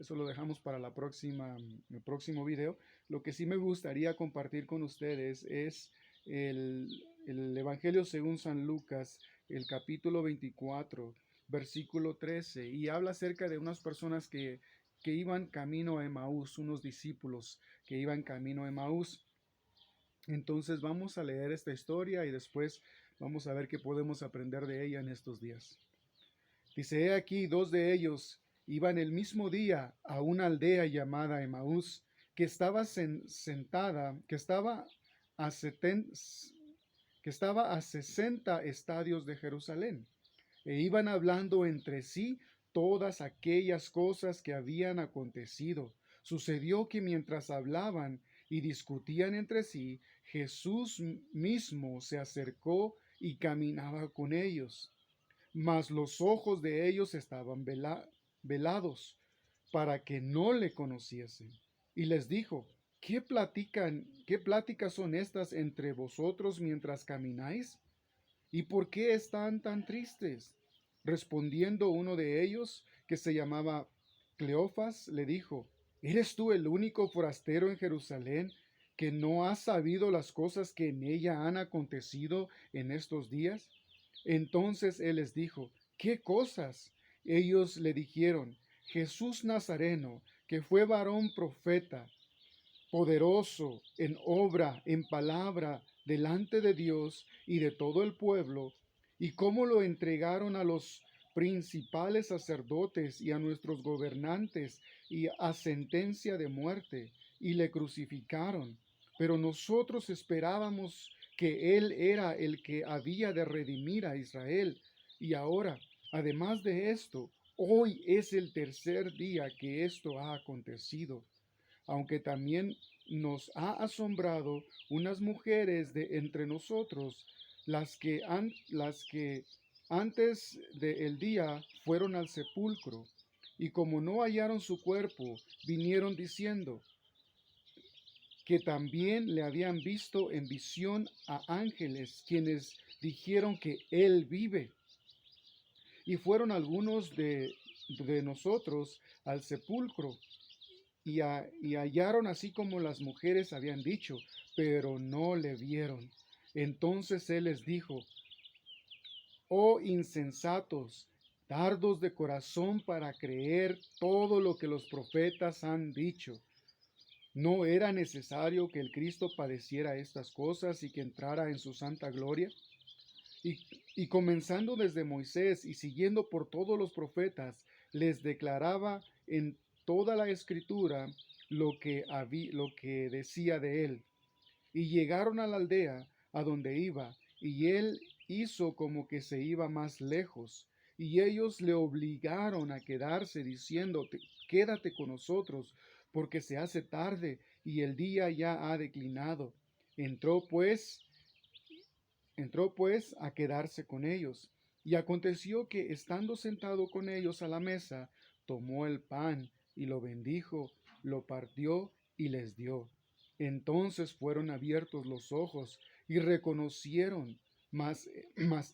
eso lo dejamos para el próximo video. Lo que sí me gustaría compartir con ustedes es el, el Evangelio según San Lucas, el capítulo 24, versículo 13, y habla acerca de unas personas que iban camino a Emaús, unos discípulos que iban camino a Emaús. Entonces vamos a leer esta historia y después vamos a ver qué podemos aprender de ella en estos días. Dice, he aquí, dos de ellos iban el mismo día a una aldea llamada Emaús, que estaba sentada, que estaba a 60 estadios de Jerusalén, e iban hablando entre sí todas aquellas cosas que habían acontecido. Sucedió que mientras hablaban y discutían entre sí, Jesús mismo se acercó y caminaba con ellos, mas los ojos de ellos estaban velados para que no le conociesen. Y les dijo, qué pláticas son estas entre vosotros mientras camináis? ¿Y por qué están tan tristes? Respondiendo uno de ellos, que se llamaba Cleofas, le dijo, ¿eres tú el único forastero en Jerusalén que no has sabido las cosas que en ella han acontecido en estos días? Entonces él les dijo, ¿qué cosas? Ellos le dijeron, Jesús Nazareno, que fue varón profeta, poderoso en obra, en palabra, delante de Dios y de todo el pueblo, y cómo lo entregaron a los principales sacerdotes y a nuestros gobernantes y a sentencia de muerte, y le crucificaron. Pero nosotros esperábamos que Él era el que había de redimir a Israel. Y ahora, además de esto, hoy es el tercer día que esto ha acontecido, aunque también nos ha asombrado unas mujeres de entre nosotros, las que antes del día fueron al sepulcro, y como no hallaron su cuerpo, vinieron diciendo que también le habían visto en visión a ángeles, quienes dijeron que él vive. Y fueron algunos de nosotros al sepulcro y hallaron así como las mujeres habían dicho, pero no le vieron. Entonces él les dijo, oh insensatos, tardos de corazón para creer todo lo que los profetas han dicho. ¿No era necesario que el Cristo padeciera estas cosas y que entrara en su santa gloria? Y comenzando desde Moisés y siguiendo por todos los profetas, les declaraba en toda la escritura lo que decía de él. Y llegaron a la aldea a donde iba, y él hizo como que se iba más lejos. Y ellos le obligaron a quedarse, diciendo, quédate con nosotros, porque se hace tarde y el día ya ha declinado. Entró pues Entró pues a quedarse con ellos. Y aconteció que, estando sentado con ellos a la mesa, tomó el pan y lo bendijo, lo partió y les dio. Entonces fueron abiertos los ojos y reconocieron, mas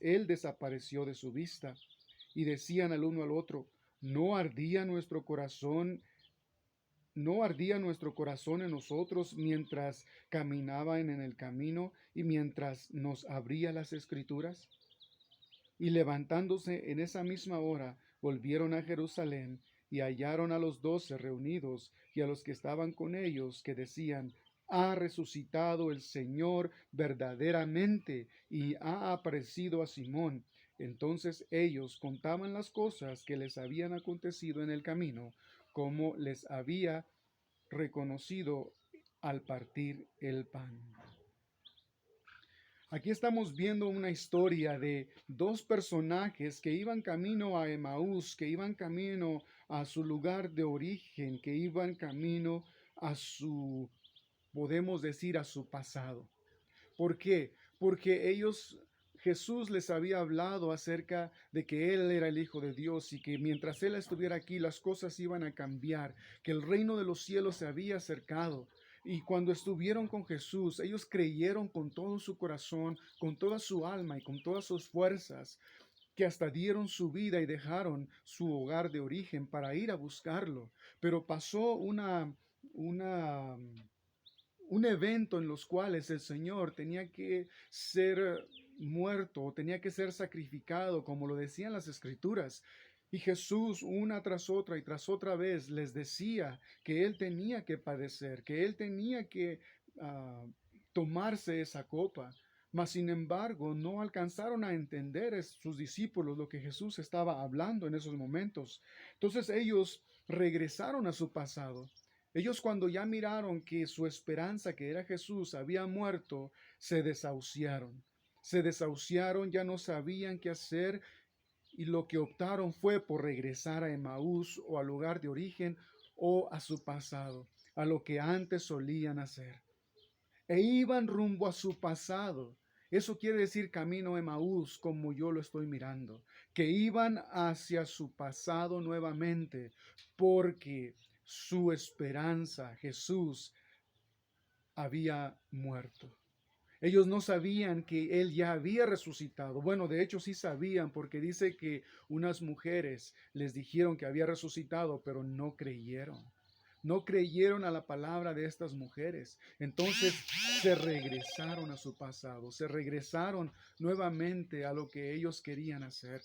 él desapareció de su vista. Y decían al uno al otro, ¿no ardía nuestro corazón en nosotros mientras caminaban en el camino y mientras nos abría las escrituras? Y levantándose en esa misma hora, volvieron a Jerusalén y hallaron a los 12 reunidos y a los que estaban con ellos, que decían, ha resucitado el Señor verdaderamente y ha aparecido a Simón. Entonces ellos contaban las cosas que les habían acontecido en el camino, como les había reconocido al partir el pan. Aquí estamos viendo una historia de dos personajes que iban camino a Emaús, que iban camino a su lugar de origen, que iban camino a su, podemos decir, a su pasado. ¿Por qué? Porque Jesús les había hablado acerca de que Él era el Hijo de Dios y que mientras Él estuviera aquí las cosas iban a cambiar, que el reino de los cielos se había acercado. Y cuando estuvieron con Jesús, ellos creyeron con todo su corazón, con toda su alma y con todas sus fuerzas. que hasta dieron su vida y dejaron su hogar de origen para ir a buscarlo. Pero pasó una, un evento en los cuales el Señor tenía que ser muerto, tenía que ser sacrificado, como lo decían las Escrituras. Y Jesús una tras otra y tras otra vez les decía que Él tenía que padecer, que Él tenía que tomarse esa copa. Mas sin embargo, no alcanzaron a entender sus discípulos lo que Jesús estaba hablando en esos momentos. Entonces ellos regresaron a su pasado. Ellos cuando ya miraron que su esperanza, que era Jesús, había muerto, se desahuciaron. Se desahuciaron, ya no sabían qué hacer y lo que optaron fue por regresar a Emaús o al lugar de origen o a su pasado, a lo que antes solían hacer. E iban rumbo a su pasado. Eso quiere decir camino a Emaús, como yo lo estoy mirando, que iban hacia su pasado nuevamente, porque su esperanza, Jesús, había muerto. Ellos no sabían que Él ya había resucitado. Bueno, de hecho sí sabían porque dice que unas mujeres les dijeron que había resucitado, pero no creyeron. No creyeron a la palabra de estas mujeres. Entonces se regresaron a su pasado, se regresaron nuevamente a lo que ellos querían hacer.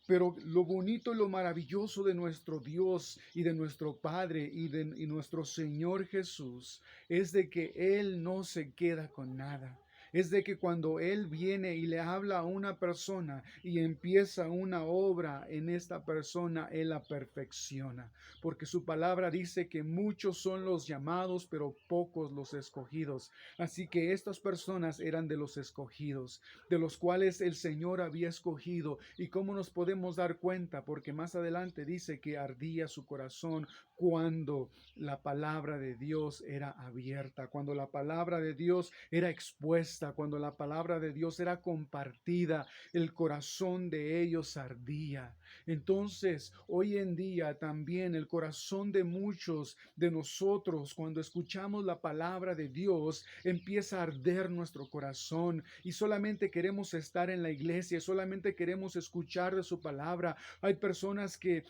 Pero lo bonito y lo maravilloso de nuestro Dios y de nuestro Padre y nuestro Señor Jesús es de que Él no se queda con nada. Es de que cuando Él viene y le habla a una persona y empieza una obra en esta persona, Él la perfecciona. Porque su palabra dice que muchos son los llamados, pero pocos los escogidos. Así que estas personas eran de los escogidos, de los cuales el Señor había escogido. ¿Y cómo nos podemos dar cuenta? Porque más adelante dice que ardía su corazón cuando la palabra de Dios era abierta, cuando la palabra de Dios era expuesta, cuando la palabra de Dios era compartida, el corazón de ellos ardía. Entonces, hoy en día también el corazón de muchos de nosotros, cuando escuchamos la palabra de Dios, empieza a arder nuestro corazón y solamente queremos estar en la iglesia, solamente queremos escuchar de su palabra. Hay personas que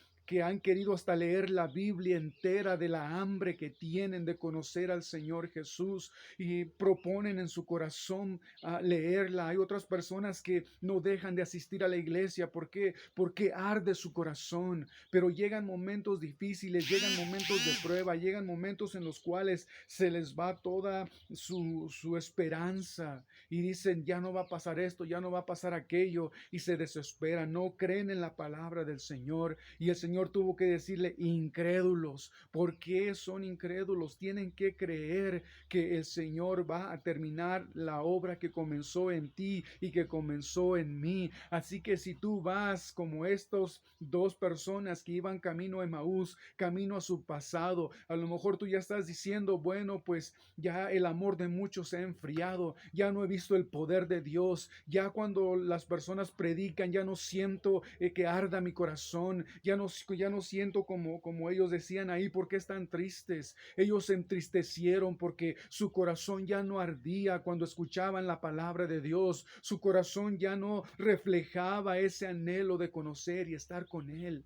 han querido hasta leer la Biblia entera de la hambre que tienen de conocer al Señor Jesús y proponen en su corazón leerla. Hay otras personas que no dejan de asistir a la iglesia. ¿Por qué? Porque arde su corazón. Pero llegan momentos difíciles, llegan momentos de prueba, llegan momentos en los cuales se les va toda su esperanza y dicen, ya no va a pasar esto, ya no va a pasar aquello, y se desesperan, no creen en la palabra del Señor. Y el Señor tuvo que decirle, incrédulos. ¿Por qué son incrédulos? Tienen que creer que el Señor va a terminar la obra que comenzó en ti y que comenzó en mí. Así que si tú vas como estos dos personas que iban camino a Emaús, camino a su pasado, a lo mejor tú ya estás diciendo, bueno, pues ya el amor de muchos se ha enfriado, ya no he visto el poder de Dios, ya cuando las personas predican, ya no siento que arda mi corazón, ya no siento como ellos decían ahí, ¿por qué están tristes? Ellos se entristecieron porque su corazón ya no ardía cuando escuchaban la palabra de Dios, su corazón ya no reflejaba ese anhelo de conocer y estar con Él.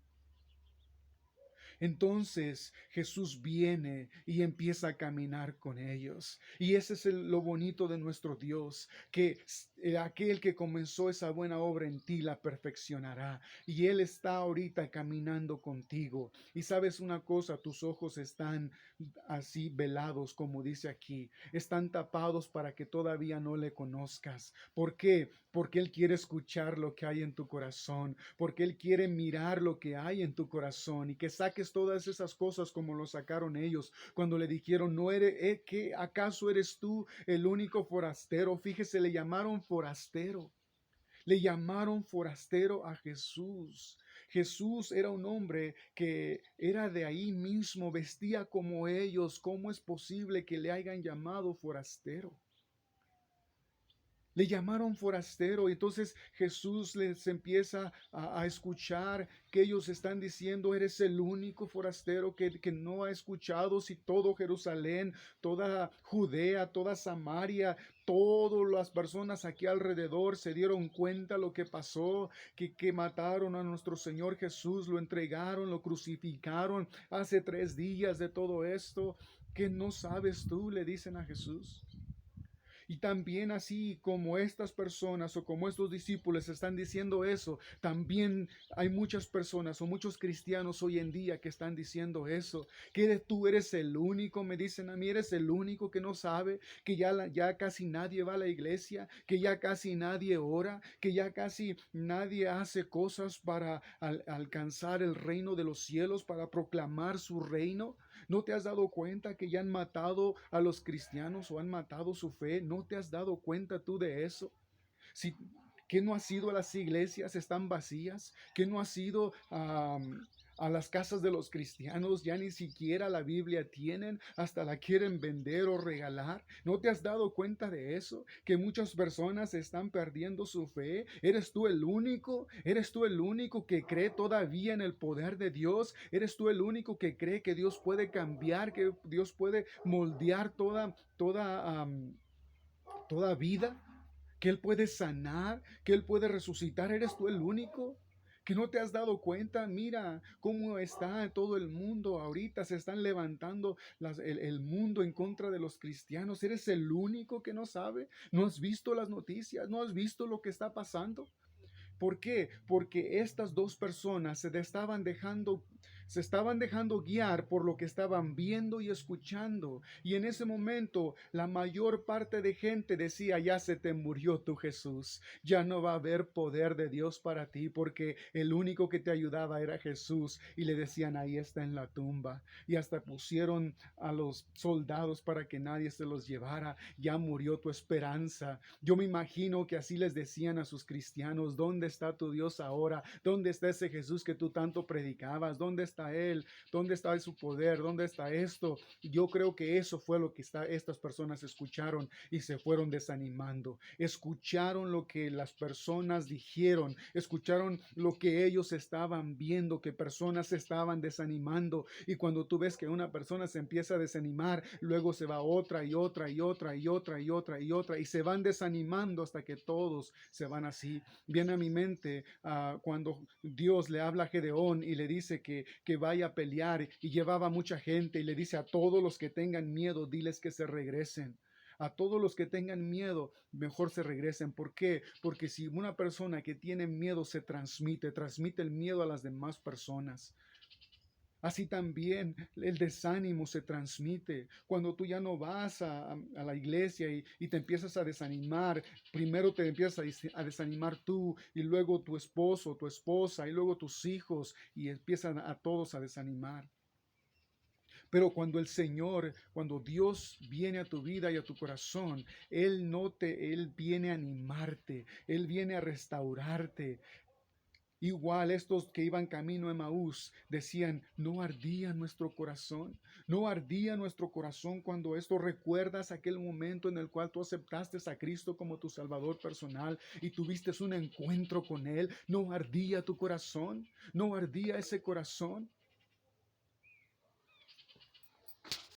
Entonces Jesús viene y empieza a caminar con ellos. Y ese es lo bonito de nuestro Dios, que aquel que comenzó esa buena obra en ti la perfeccionará. Y Él está ahorita caminando contigo. Y sabes una cosa, tus ojos están así velados, como dice aquí. Están tapados para que todavía no le conozcas. ¿Por qué? Porque Él quiere escuchar lo que hay en tu corazón, porque Él quiere mirar lo que hay en tu corazón y que saques todas esas cosas como lo sacaron ellos cuando le dijeron, ¿no eres, que acaso eres tú el único forastero? Fíjese, le llamaron forastero a Jesús. Jesús era un hombre que era de ahí mismo, vestía como ellos. ¿Cómo es posible que le hayan llamado forastero? Le llamaron forastero. Y entonces Jesús les empieza a escuchar que ellos están diciendo, eres el único forastero que no ha escuchado. Si todo Jerusalén, toda Judea, toda Samaria, todas las personas aquí alrededor se dieron cuenta lo que pasó, que mataron a nuestro Señor Jesús, lo entregaron, lo crucificaron hace 3 días de todo esto. ¿Qué no sabes tú?, le dicen a Jesús. Y también así como estas personas o como estos discípulos están diciendo eso, también hay muchas personas o muchos cristianos hoy en día que están diciendo eso, que tú eres el único, me dicen a mí, eres el único que no sabe, que ya casi nadie va a la iglesia, que ya casi nadie ora, que ya casi nadie hace cosas para alcanzar el reino de los cielos, para proclamar su reino. ¿No te has dado cuenta que ya han matado a los cristianos o han matado su fe? ¿No te has dado cuenta tú de eso? Si, ¿Que no has ido a las iglesias? Están vacías. ¿Que no has ido a las casas de los cristianos? Ya ni siquiera la Biblia tienen, hasta la quieren vender o regalar. ¿No te has dado cuenta de eso? Que muchas personas están perdiendo su fe. ¿Eres tú el único? ¿Eres tú el único que cree todavía en el poder de Dios? ¿Eres tú el único que cree que Dios puede cambiar, que Dios puede moldear toda vida? ¿Que Él puede sanar? ¿Que Él puede resucitar? ¿Eres tú el único? ¿Que no te has dado cuenta? Mira cómo está todo el mundo ahorita. Se están levantando el mundo en contra de los cristianos. ¿Eres el único que no sabe? ¿No has visto las noticias? ¿No has visto lo que está pasando? ¿Por qué? Porque estas dos personas se estaban dejando guiar por lo que estaban viendo y escuchando. Y en ese momento la mayor parte de gente decía, ya se te murió tu Jesús, ya no va a haber poder de Dios para ti, porque el único que te ayudaba era Jesús. Y le decían, ahí está en la tumba. Y hasta pusieron a los soldados para que nadie se los llevara. Ya murió tu esperanza. Yo me imagino que así les decían a sus cristianos, ¿dónde está tu Dios ahora? ¿Dónde está ese Jesús que tú tanto predicabas? ¿Dónde está Él? ¿Dónde está su poder? ¿Dónde está esto? Yo creo que eso fue lo que estas personas escucharon y se fueron desanimando. Escucharon lo que las personas dijeron, escucharon lo que ellos estaban viendo, que personas se estaban desanimando. Y cuando tú ves que una persona se empieza a desanimar, luego se va otra y otra y otra y otra y otra y otra y se van desanimando hasta que todos se van así. Viene a mi mente cuando Dios le habla a Gedeón y le dice que vaya a pelear, y llevaba mucha gente y le dice a todos los que tengan miedo, diles que se regresen. A todos los que tengan miedo, mejor se regresen. ¿Por qué? Porque si una persona que tiene miedo se transmite el miedo a las demás personas. Así también el desánimo se transmite. Cuando tú ya no vas a la iglesia y te empiezas a desanimar, primero te empiezas a desanimar tú, y luego tu esposo, tu esposa, y luego tus hijos, y empiezan a todos a desanimar. Pero cuando Dios viene a tu vida y a tu corazón, Él viene a animarte, Él viene a restaurarte. Igual estos que iban camino a Emaús decían, ¿no ardía nuestro corazón? ¿No ardía nuestro corazón cuando esto recuerdas aquel momento en el cual tú aceptaste a Cristo como tu Salvador personal y tuviste un encuentro con Él? ¿No ardía tu corazón? ¿No ardía ese corazón?